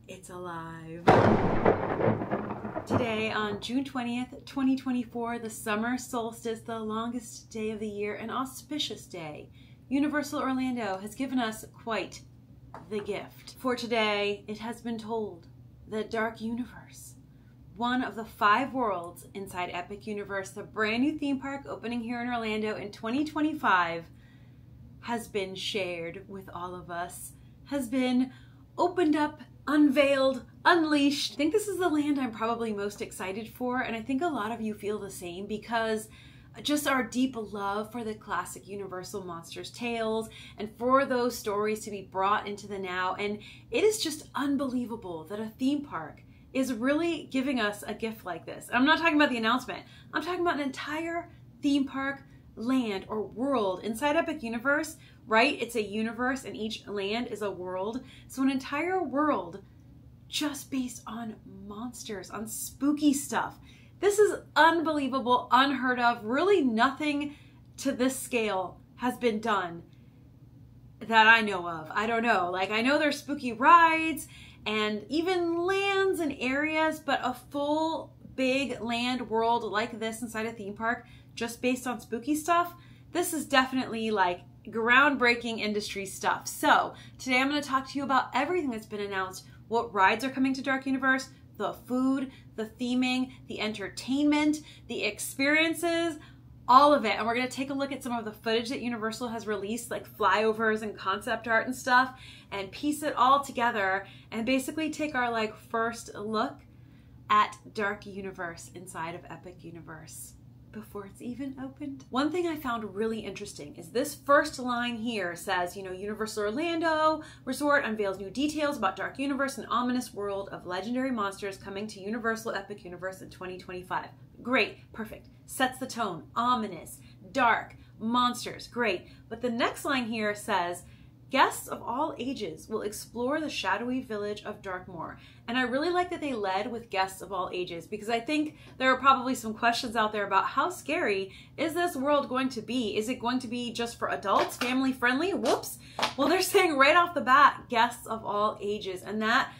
It's alive. Today on June 20th, 2024, the summer solstice, the longest day of the year, an auspicious day, Universal Orlando has given us quite the gift. For today, it has been told that Dark Universe, one of the 5 worlds inside Epic Universe, the brand new theme park opening here in Orlando in 2025, has been shared with all of us, has been opened up, unveiled, unleashed. I think this is the land I'm probably most excited for, and I think a lot of you feel the same because just our deep love for the classic Universal Monsters tales and for those stories to be brought into the now. And it is just unbelievable that a theme park is really giving us a gift like this. I'm not talking about the announcement. I'm talking about an entire theme park land or world inside Epic Universe, right? It's a universe and each land is a world. So an entire world just based on monsters, on spooky stuff. This is unbelievable, unheard of. Really nothing to this scale has been done that I know of. I don't know. Like, I know there's spooky rides and even lands and areas, but a full big land world like this inside a theme park just based on spooky stuff, this is definitely like groundbreaking industry stuff. So today I'm going to talk to you about everything that's been announced, what rides are coming to Dark Universe, the food, the theming, the entertainment, the experiences, all of it. And we're going to take a look at some of the footage that Universal has released, like flyovers and concept art and stuff, and piece it all together and basically take our like first look at Dark Universe inside of Epic Universe before it's even opened. One thing I found really interesting is this first line here says, Universal Orlando Resort unveils new details about Dark Universe, an ominous world of legendary monsters coming to Universal Epic Universe in 2025. Great, perfect. Sets the tone. Ominous, dark, monsters, great. But the next line here says, guests of all ages will explore the shadowy village of Darkmoor. And I really like that they led with guests of all ages because I think there are probably some questions out there about how scary is this world going to be? Is it going to be just for adults, family friendly? Whoops. Well, they're saying right off the bat, guests of all ages. And that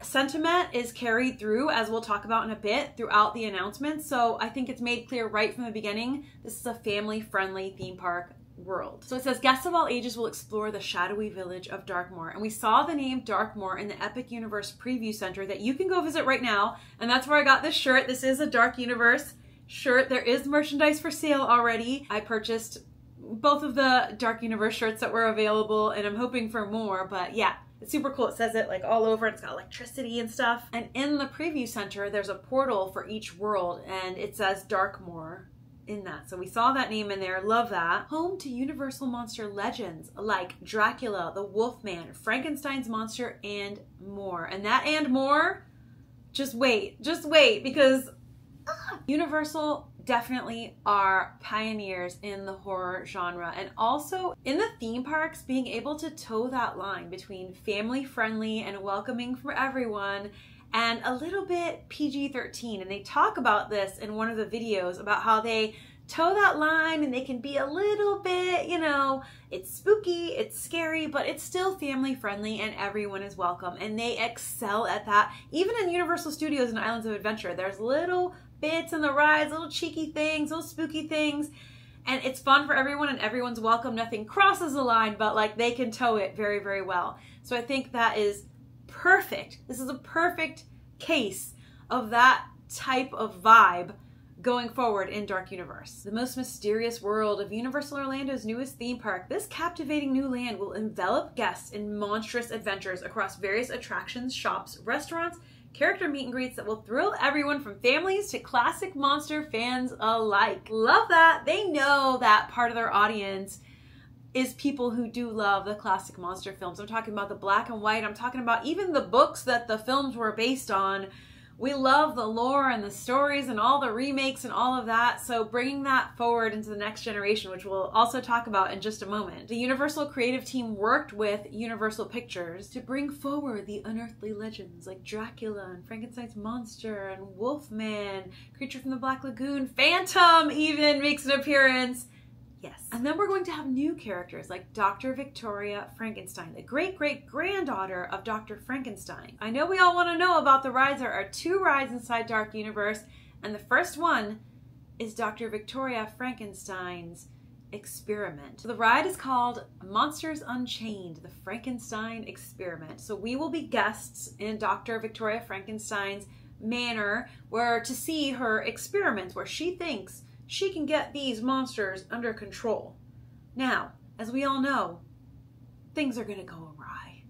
sentiment is carried through, as we'll talk about in a bit, throughout the announcement. So I think it's made clear right from the beginning, this is a family friendly theme park world. So it says guests of all ages will explore the shadowy village of Darkmoor, and we saw the name Darkmoor in the Epic Universe Preview Center that you can go visit right now, and that's where I got this shirt. This is a Dark Universe shirt. There is merchandise for sale already. I purchased both of the Dark Universe shirts that were available, and I'm hoping for more, but yeah, it's super cool. It says it like all over. It's got electricity and stuff. And in the Preview Center, there's a portal for each world, and it says Darkmoor in that. So we saw that name in there. Love that. Home to Universal monster legends like Dracula, the Wolfman, Frankenstein's monster, and more. And that and more, just wait because Universal definitely are pioneers in the horror genre, and also in the theme parks being able to toe that line between family friendly and welcoming for everyone and a little bit PG-13. And they talk about this in one of the videos about how they toe that line and they can be a little bit, it's spooky, it's scary, but it's still family friendly and everyone is welcome. And they excel at that. Even in Universal Studios and Islands of Adventure, there's little bits in the rides, little cheeky things, little spooky things. And it's fun for everyone and everyone's welcome. Nothing crosses the line, but like they can toe it very, very well. So I think that is perfect. This is a perfect case of that type of vibe going forward in Dark Universe. The most mysterious world of Universal Orlando's newest theme park, this captivating new land will envelop guests in monstrous adventures across various attractions, shops, restaurants, character meet and greets that will thrill everyone from families to classic monster fans alike. Love that. They know that part of their audience is people who do love the classic monster films. I'm talking about the black and white. I'm talking about even the books that the films were based on. We love the lore and the stories and all the remakes and all of that. So bringing that forward into the next generation, which we'll also talk about in just a moment. The Universal creative team worked with Universal Pictures to bring forward the unearthly legends like Dracula and Frankenstein's monster and Wolfman, Creature from the Black Lagoon, Phantom even makes an appearance. Yes. And then we're going to have new characters like Dr. Victoria Frankenstein, the great-great-granddaughter of Dr. Frankenstein. I know we all want to know about the rides. There are 2 rides inside Dark Universe, and the first one is Dr. Victoria Frankenstein's Experiment. So the ride is called Monsters Unchained, the Frankenstein Experiment. So we will be guests in Dr. Victoria Frankenstein's manor to see her experiments where she thinks she can get these monsters under control. Now, as we all know, things are gonna go awry.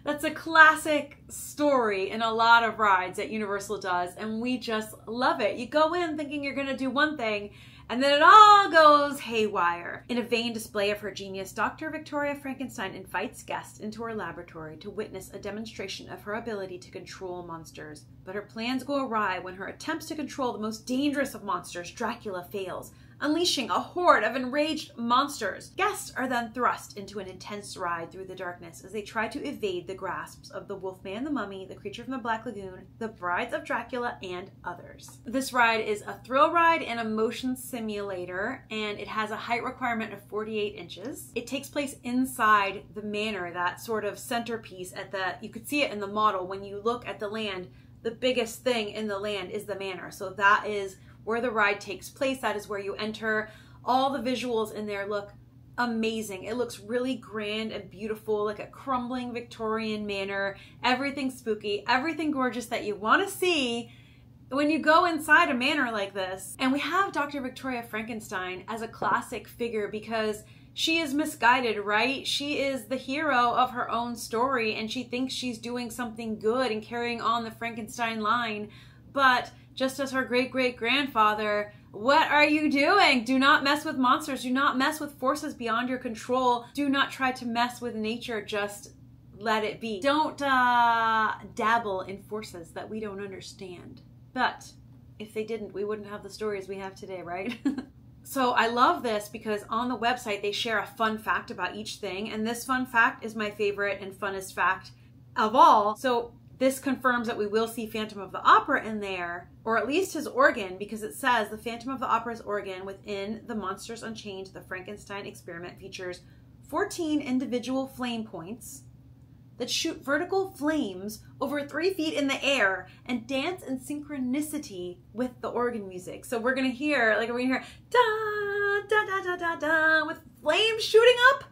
That's a classic story in a lot of rides that Universal does, and we just love it. You go in thinking you're gonna do one thing, and then it all goes haywire. In a vain display of her genius, Dr. Victoria Frankenstein invites guests into her laboratory to witness a demonstration of her ability to control monsters. But her plans go awry when her attempts to control the most dangerous of monsters, Dracula, fails, unleashing a horde of enraged monsters. Guests are then thrust into an intense ride through the darkness as they try to evade the grasps of the Wolfman, the Mummy, the Creature from the Black Lagoon, the Brides of Dracula, and others. This ride is a thrill ride and a motion simulator, and it has a height requirement of 48 inches. It takes place inside the manor, that sort of centerpiece you could see it in the model. When you look at the land, the biggest thing in the land is the manor. So that is where the ride takes place. That is where you enter. All the visuals in there look amazing. It looks really grand and beautiful, like a crumbling Victorian manor. Everything spooky, everything gorgeous that you want to see when you go inside a manor like this. And we have Dr. Victoria Frankenstein as a classic figure because she is misguided, right? She is the hero of her own story, and she thinks she's doing something good and carrying on the Frankenstein line. But just as her great-great-grandfather, what are you doing? Do not mess with monsters. Do not mess with forces beyond your control. Do not try to mess with nature. Just let it be. Don't dabble in forces that we don't understand. But if they didn't, we wouldn't have the stories we have today, right? So I love this because on the website they share a fun fact about each thing, and this fun fact is my favorite and funnest fact of all. So this confirms that we will see Phantom of the Opera in there, or at least his organ, because it says the Phantom of the Opera's organ within the Monsters Unchained, the Frankenstein Experiment, features 14 individual flame points that shoot vertical flames over 3 feet in the air and dance in synchronicity with the organ music. So we're gonna hear, da da da da da da, with flames shooting up.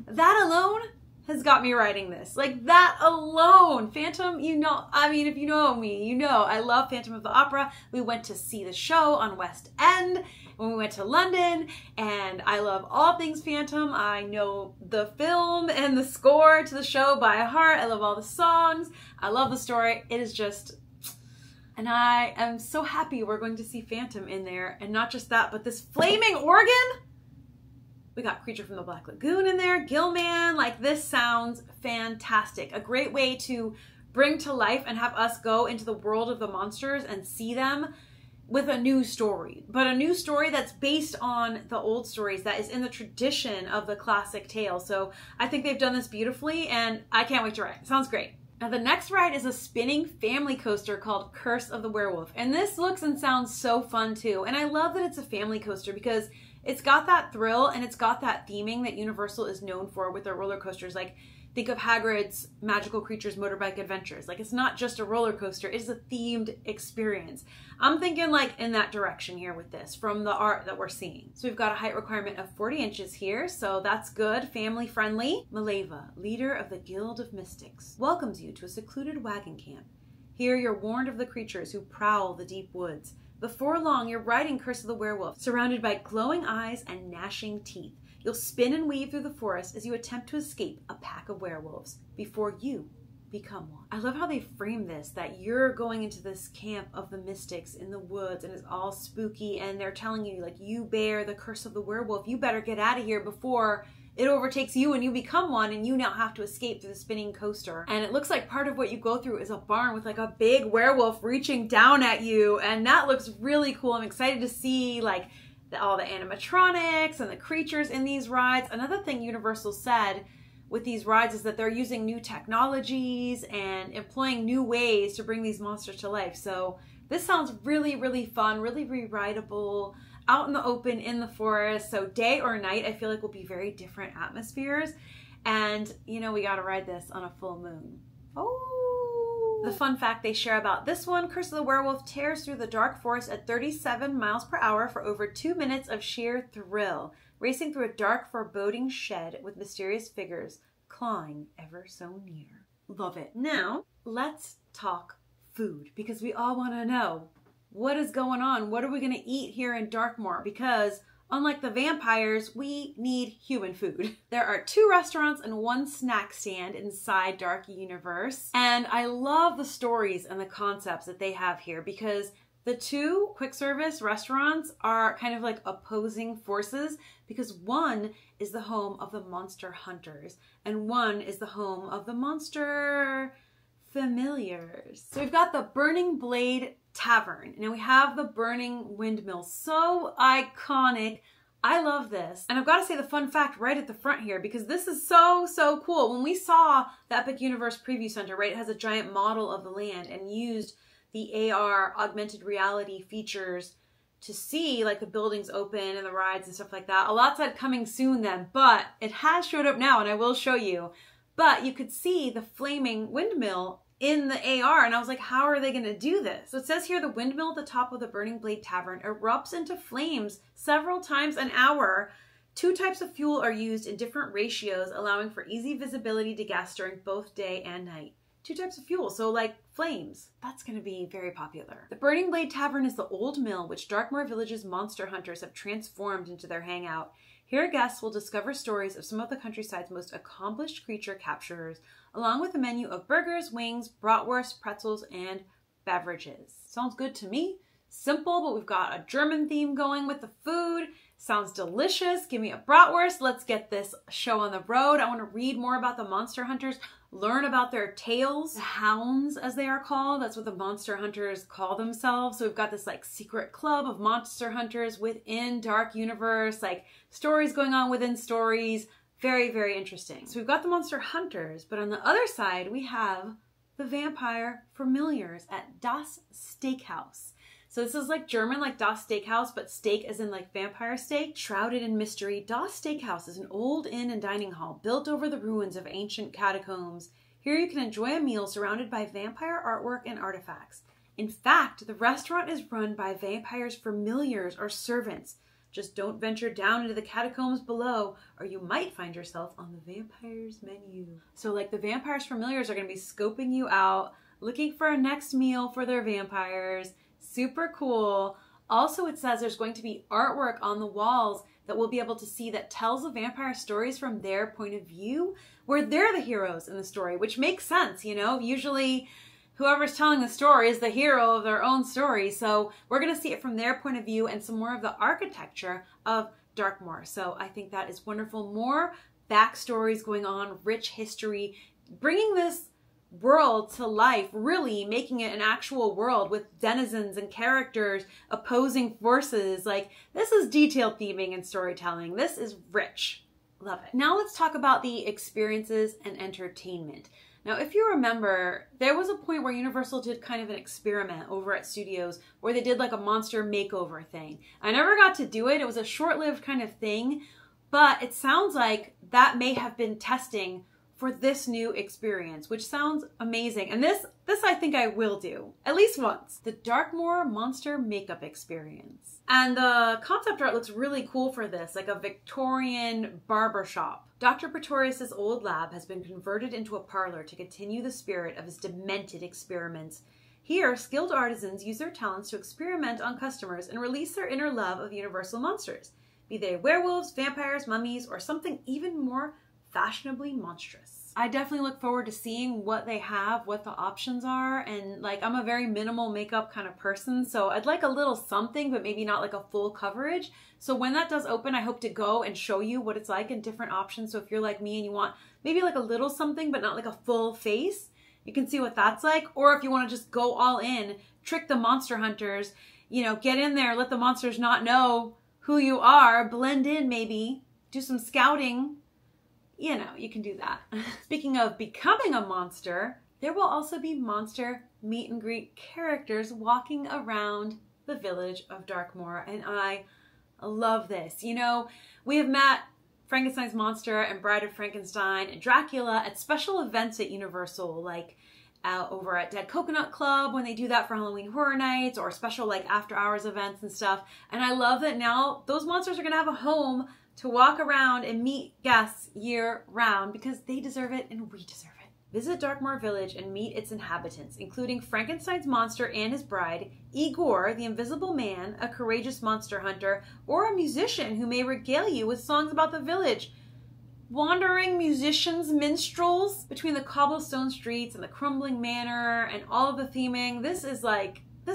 That alone has got me writing this. Like, that alone. Phantom, you know, I mean, if you know me, you know I love Phantom of the Opera. We went to see the show on West End when we went to London, and I love all things Phantom. I know the film and the score to the show by heart. I love all the songs. I love the story. It is just, and I am so happy we're going to see Phantom in there. And not just that, but this flaming organ. We got Creature from the Black Lagoon in there, Gillman. Like, this sounds fantastic. A great way to bring to life and have us go into the world of the monsters and see them with a new story. But a new story that's based on the old stories, that is in the tradition of the classic tale. So I think they've done this beautifully, and I can't wait to ride. It sounds great. Now the next ride is a spinning family coaster called Curse of the Werewolf. And this looks and sounds so fun too. And I love that it's a family coaster because it's got that thrill and it's got that theming that Universal is known for with their roller coasters. Like, think of Hagrid's Magical Creatures Motorbike Adventures. Like, it's not just a roller coaster, it is a themed experience. I'm thinking like in that direction here with this, from the art that we're seeing. So we've got a height requirement of 40 inches here, so that's good, family friendly. Maleva, leader of the Guild of Mystics, welcomes you to a secluded wagon camp. Here you're warned of the creatures who prowl the deep woods. Before long, you're riding Curse of the Werewolf, surrounded by glowing eyes and gnashing teeth. You'll spin and weave through the forest as you attempt to escape a pack of werewolves before you become one. I love how they frame this, that you're going into this camp of the mystics in the woods and it's all spooky, and they're telling you, like, you bear the curse of the werewolf. You better get out of here before it overtakes you and you become one, and you now have to escape through the spinning coaster. And it looks like part of what you go through is a barn with like a big werewolf reaching down at you, and that looks really cool. I'm excited to see like all the animatronics and the creatures in these rides. Another thing Universal said with these rides is that they're using new technologies and employing new ways to bring these monsters to life. So this sounds really, really fun, really re-rideable. out in the open, in the forest. So day or night, I feel like will be very different atmospheres. And, you know, we got to ride this on a full moon. Oh! The fun fact they share about this one, Curse of the Werewolf tears through the dark forest at 37 miles per hour for over 2 minutes of sheer thrill, racing through a dark, foreboding shed with mysterious figures clawing ever so near. Love it. Now, let's talk food, because we all want to know what is going on. What are we going to eat here in Darkmoor? Because unlike the vampires, we need human food. There are 2 restaurants and 1 snack stand inside Dark Universe. And I love the stories and the concepts that they have here, because the 2 quick service restaurants are kind of like opposing forces, because one is the home of the monster hunters and one is the home of the monster familiars. So we've got the Burning Blade Tavern. Now we have the burning windmill. So iconic. I love this. And I've got to say the fun fact right at the front here, because this is so, so cool. When we saw the Epic Universe Preview Center, right, it has a giant model of the land and used the AR augmented reality features to see like the buildings open and the rides and stuff like that. A lot said coming soon then, but it has showed up now and I will show you. But you could see the flaming windmill in the AR, and I was like, how are they going to do this? So it says here, the windmill at the top of the Burning Blade Tavern erupts into flames several times an hour. 2 types of fuel are used in different ratios, allowing for easy visibility to guests during both day and night. 2 types of fuel, so like flames. That's going to be very popular. The Burning Blade Tavern is the old mill which Darkmoor Village's monster hunters have transformed into their hangout. Here guests will discover stories of some of the countryside's most accomplished creature capturers, along with a menu of burgers, wings, bratwurst, pretzels, and beverages. Sounds good to me. Simple, but we've got a German theme going with the food. Sounds delicious. Give me a bratwurst. Let's get this show on the road. I want to read more about the monster hunters, learn about their tales, the hounds as they are called. That's what the monster hunters call themselves. So we've got this like secret club of monster hunters within Dark Universe, like stories going on within stories. Very, very interesting. So we've got the monster hunters, but on the other side, we have the vampire familiars at Das Steakhouse. So this is like German, like Das Steakhouse, but steak as in like vampire steak. Shrouded in mystery, Das Steakhouse is an old inn and dining hall built over the ruins of ancient catacombs. Here you can enjoy a meal surrounded by vampire artwork and artifacts. In fact, the restaurant is run by vampires' familiars or servants. Just don't venture down into the catacombs below, or you might find yourself on the vampires menu. So like the vampires' familiars are going to be scoping you out, looking for a next meal for their vampires. Super cool. Also, it says there's going to be artwork on the walls that we'll be able to see that tells the vampire stories from their point of view, where they're the heroes in the story, which makes sense, you know? Usually whoever's telling the story is the hero of their own story. So we're going to see it from their point of view and some more of the architecture of Darkmoor. So I think that is wonderful. More backstories going on, rich history, bringing this world to life, really making it an actual world with denizens and characters, opposing forces. Like, this is detailed theming and storytelling. This is rich. Love it. Now let's talk about the experiences and entertainment. Now, if you remember, there was a point where Universal did kind of an experiment over at Studios where they did like a monster makeover thing. I never got to do it. It was a short-lived kind of thing, but it sounds like that may have been testing for this new experience, which sounds amazing. And this I think I will do, at least once. The Darkmoor Monster Makeup Experience. And the concept art looks really cool for this, like a Victorian barbershop. Dr. Pretorius' old lab has been converted into a parlor to continue the spirit of his demented experiments. Here, skilled artisans use their talents to experiment on customers and release their inner love of universal monsters, be they werewolves, vampires, mummies, or something even more fashionably monstrous. I definitely look forward to seeing what they have, what the options are, and like I'm a very minimal makeup kind of person, so I'd like a little something, but maybe not like a full coverage. So when that does open, I hope to go and show you what it's like and different options. So if you're like me and you want maybe like a little something, but not like a full face, you can see what that's like. Or if you want to just go all in, trick the monster hunters, you know, get in there, let the monsters not know who you are, blend in maybe, do some scouting. You know, you can do that. Speaking of becoming a monster, there will also be monster meet and greet characters walking around the village of Darkmoor, and I I love this. You know, we have met Frankenstein's monster and Bride of Frankenstein and Dracula at special events at Universal, like over at Dead Coconut Club when they do that for Halloween Horror Nights, or special like after hours events and stuff. And I love that now those monsters are gonna have a home to walk around and meet guests year round, because they deserve it and we deserve it. Visit Darkmoor Village and meet its inhabitants, including Frankenstein's monster and his bride, Igor, the Invisible Man, a courageous monster hunter, or a musician who may regale you with songs about the village. Wandering musicians, minstrels, between the cobblestone streets and the crumbling manor and all of the theming. This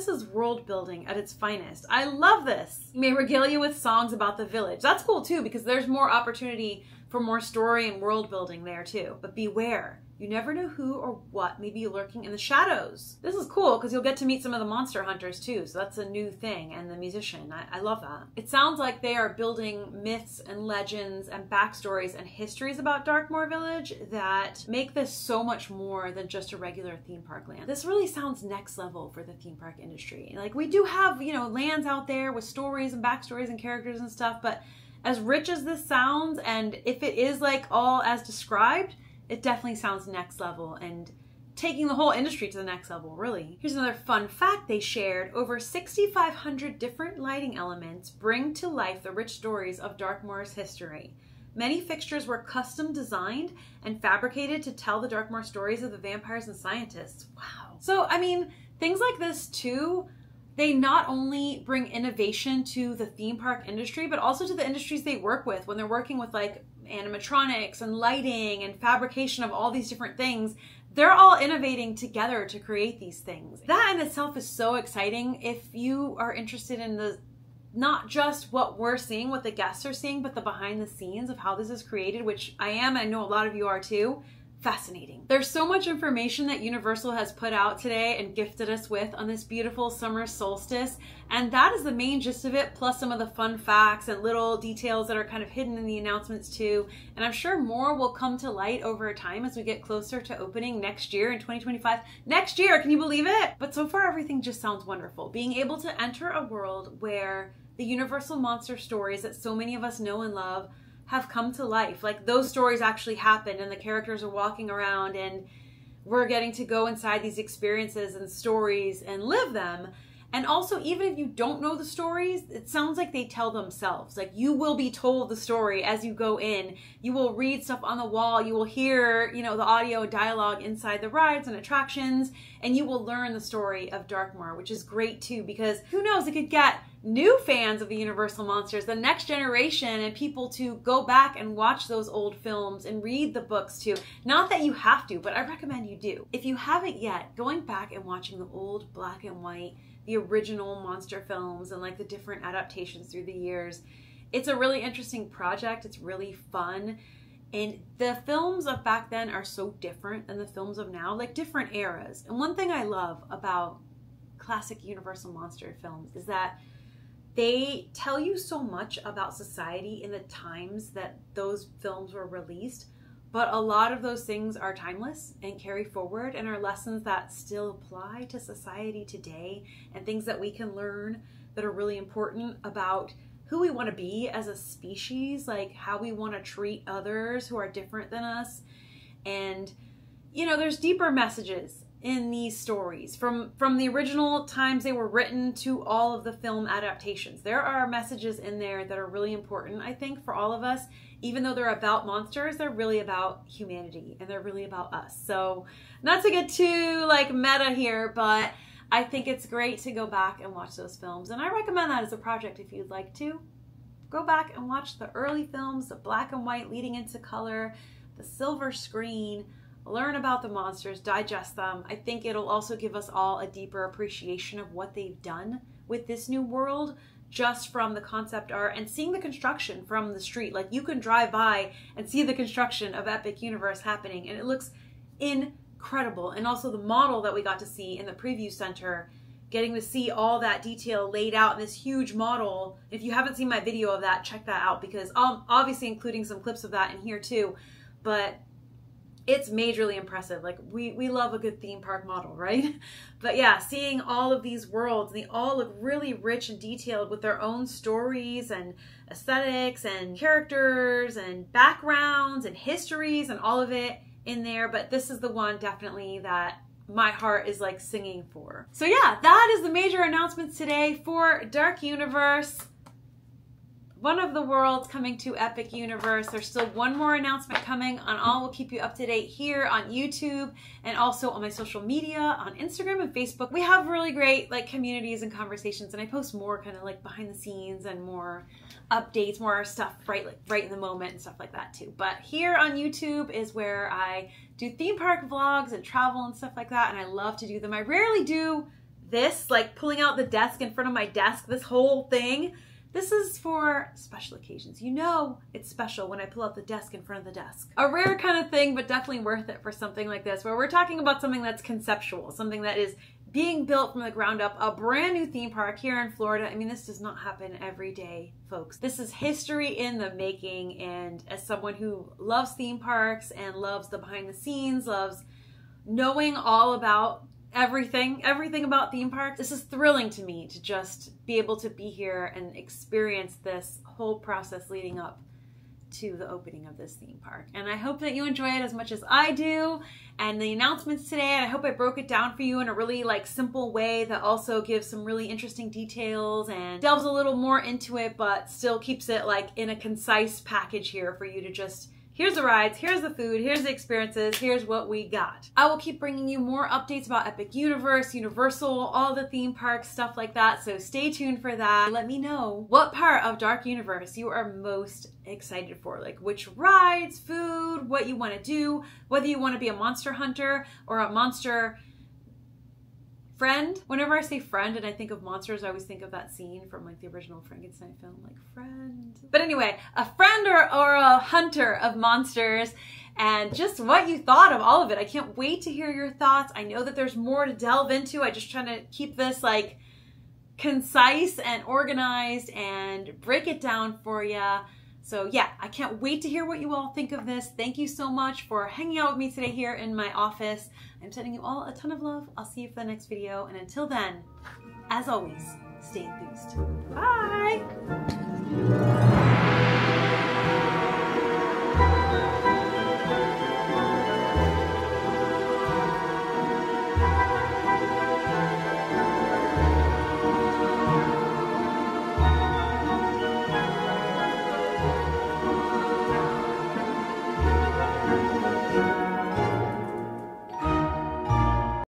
is world building at its finest. I love this. May regale you with songs about the village. That's cool too, because there's more opportunity for more story and world building there too. But beware. You never know who or what may be lurking in the shadows. This is cool because you'll get to meet some of the monster hunters too, so that's a new thing, and the musician. I love that. It sounds like they are building myths and legends and backstories and histories about Darkmoor Village that make this so much more than just a regular theme park land. This really sounds next level for the theme park industry. Like, we do have, you know, lands out there with stories and backstories and characters and stuff, but as rich as this sounds, and if it is like all as described, it definitely sounds next level and taking the whole industry to the next level, really. Here's another fun fact they shared. Over 6,500 different lighting elements bring to life the rich stories of Darkmoor's history. Many fixtures were custom designed and fabricated to tell the Darkmoor stories of the vampires and scientists. Wow. So, I mean, things like this too, they not only bring innovation to the theme park industry, but also to the industries they work with when they're working with like animatronics and lighting and fabrication of all these different things. They're all innovating together to create these things. That in itself is so exciting. If you are interested in the not just what we're seeing, what the guests are seeing, but the behind the scenes of how this is created, which I am, and I know a lot of you are too. Fascinating. There's so much information that Universal has put out today and gifted us with on this beautiful summer solstice, and that is the main gist of it, plus some of the fun facts and little details that are kind of hidden in the announcements too. And I'm sure more will come to light over time as we get closer to opening next year in 2025. Next year, can you believe it? But so far everything just sounds wonderful. Being able to enter a world where the Universal monster stories that so many of us know and love have come to life. Like, those stories actually happened and the characters are walking around and we're getting to go inside these experiences and stories and live them. And also, even if you don't know the stories, it sounds like they tell themselves. Like, you will be told the story as you go in. You will read stuff on the wall. You will hear, you know, the audio dialogue inside the rides and attractions, and you will learn the story of Darkmoor, which is great too, because who knows, it could get new fans of the Universal monsters, the next generation, and people to go back and watch those old films and read the books too. Not that you have to, but I recommend you do. If you haven't yet, going back and watching the old black and white, the original monster films and like the different adaptations through the years, it's a really interesting project. It's really fun. And the films of back then are so different than the films of now, like different eras. And one thing I love about classic Universal monster films is that they tell you so much about society in the times that those films were released, but a lot of those things are timeless and carry forward and are lessons that still apply to society today, and things that we can learn that are really important about who we want to be as a species, like how we want to treat others who are different than us. And, you know, there's deeper messages in these stories from the original times they were written to all of the film adaptations. There are messages in there that are really important, I think, for all of us. Even though they're about monsters, they're really about humanity and they're really about us. So not to get too like meta here, but I think it's great to go back and watch those films. And I recommend that as a project if you'd like to. Go back and watch the early films, the black and white leading into color, the silver screen, learn about the monsters, digest them. I think it'll also give us all a deeper appreciation of what they've done with this new world, just from the concept art and seeing the construction from the street. Like, you can drive by and see the construction of Epic Universe happening, and it looks incredible. And also the model that we got to see in the preview center, getting to see all that detail laid out in this huge model. If you haven't seen my video of that, check that out, because I'm obviously including some clips of that in here too. But it's majorly impressive. Like we love a good theme park model, right? But yeah, seeing all of these worlds, they all look really rich and detailed with their own stories and aesthetics and characters and backgrounds and histories and all of it in there. But this is the one definitely that my heart is like singing for. So yeah, that is the major announcements today for Dark Universe. One of the worlds coming to Epic Universe. There's still one more announcement coming on all. We'll keep you up to date here on YouTube and also on my social media on Instagram and Facebook. We have really great like communities and conversations, and I post more kind of like behind the scenes and more updates, more stuff right in the moment and stuff like that too. But here on YouTube is where I do theme park vlogs and travel and stuff like that, and I love to do them. I rarely do this, like pulling out the desk in front of my desk, this whole thing. This is for special occasions. You know it's special when I pull out the desk in front of the desk. A rare kind of thing, but definitely worth it for something like this, where we're talking about something that's conceptual, something that is being built from the ground up, a brand new theme park here in Florida. I mean, this does not happen every day, folks. This is history in the making, and as someone who loves theme parks and loves the behind the scenes, loves knowing all about everything about theme parks, this is thrilling to me to just be able to be here and experience this whole process leading up to the opening of this theme park. And I hope that you enjoy it as much as I do, and the announcements today, and I hope I broke it down for you in a really like simple way that also gives some really interesting details and delves a little more into it, but still keeps it like in a concise package here for you to just, here's the rides, here's the food, here's the experiences, here's what we got. I will keep bringing you more updates about Epic Universe, Universal, all the theme parks, stuff like that, so stay tuned for that. Let me know what part of Dark Universe you are most excited for, like which rides, food, what you want to do, whether you want to be a monster hunter or a monster friend. Whenever I say friend and I think of monsters, I always think of that scene from like the original Frankenstein film, like friend. But anyway, a friend or a hunter of monsters, and just what you thought of all of it. I can't wait to hear your thoughts. I know that there's more to delve into. I just trying to keep this like concise and organized and break it down for you. So yeah, I can't wait to hear what you all think of this. Thank you so much for hanging out with me today here in my office. I'm sending you all a ton of love. I'll see you for the next video. And until then, as always, stay enthused. Bye!